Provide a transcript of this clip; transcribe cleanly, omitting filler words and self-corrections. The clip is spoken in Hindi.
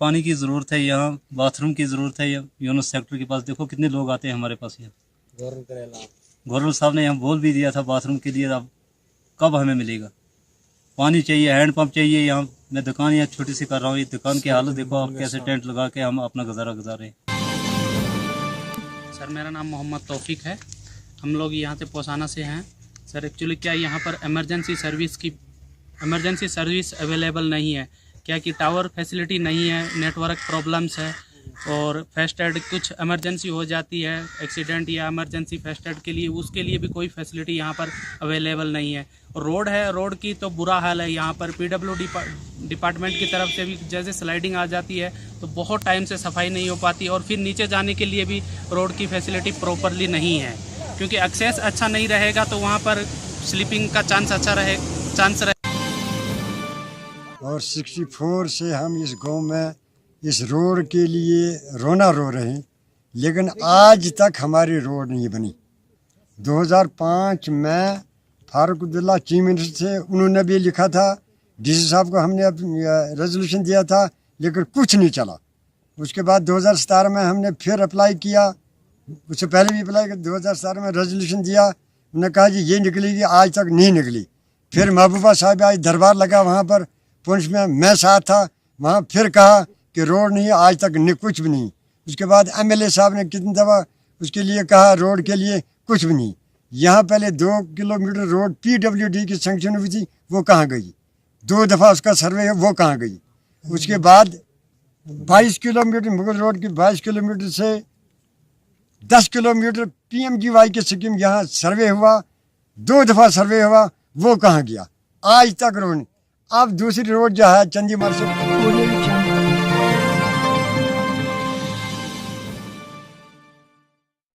पानी की ज़रूरत है, यहाँ बाथरूम की ज़रूरत है। यूनुस सेक्टर के पास देखो कितने लोग आते हैं हमारे पास यहाँ। गवर्नर साहब ने यहाँ बोल भी दिया था बाथरूम के लिए, अब कब हमें मिलेगा। पानी चाहिए, हैंड पंप चाहिए। यहाँ मैं दुकान यहाँ छोटी सी कर रहा हूँ, ये दुकान की हालत देखो आप, कैसे टेंट लगा के हम अपना गुजारा गुजारे। सर मेरा नाम मोहम्मद तौफीक है, हम लोग यहाँ से पोसाना से हैं। सर एक्चुअली क्या यहाँ पर इमरजेंसी सर्विस अवेलेबल नहीं है, क्या कि टावर फैसिलिटी नहीं है, नेटवर्क प्रॉब्लम्स है और फर्स्ट एड कुछ इमरजेंसी हो जाती है, एक्सीडेंट या इमरजेंसी फर्स्ट एड के लिए, उसके लिए भी कोई फैसिलिटी यहाँ पर अवेलेबल नहीं है। रोड है, रोड की तो बुरा हाल है यहाँ पर। PWD डिपार्टमेंट की तरफ से भी जैसे स्लाइडिंग आ जाती है तो बहुत टाइम से सफाई नहीं हो पाती, और फिर नीचे जाने के लिए भी रोड की फैसिलिटी प्रॉपरली नहीं है, क्योंकि एक्सेस अच्छा नहीं रहेगा तो वहाँ पर स्लीपिंग का चांस रहे। और 64 से हम इस गांव में इस रोड के लिए रोना रो रहे हैं, लेकिन आज तक हमारी रोड नहीं बनी। 2005 में फारूक अब्दुल्ला चीफ मिनिस्टर थे, उन्होंने भी लिखा था, DC साहब को हमने रेजोल्यूशन दिया था, लेकिन कुछ नहीं चला। उसके बाद 2017 में हमने फिर अप्लाई किया, उससे पहले भी अप्लाई किया, 2017 में रेजोल्यूशन दिया, उन्होंने कहा जी ये निकलेगी, आज तक नहीं निकली। फिर महबूबा साहब आज दरबार लगा वहाँ पर पुंछ में, मैं साथ था वहाँ, फिर कहा कि रोड नहीं है, आज तक कुछ भी नहीं। उसके बाद MLA साहब ने कितनी दफ़ा उसके लिए कहा, रोड के लिए कुछ भी नहीं। यहाँ पहले 2 किलोमीटर रोड PWD की सैंक्शन हुई थी, वो कहाँ गई? 2 दफ़ा उसका सर्वे है, वो कहाँ गई? उसके बाद 22 किलोमीटर मुगल रोड की 22 किलोमीटर से 10 किलोमीटर PMGY की स्कीम यहाँ सर्वे हुआ, 2 दफ़ा सर्वे हुआ, वो कहाँ गया? आज तक रोड नहीं। अब दूसरी रोड जो है चंदीमार से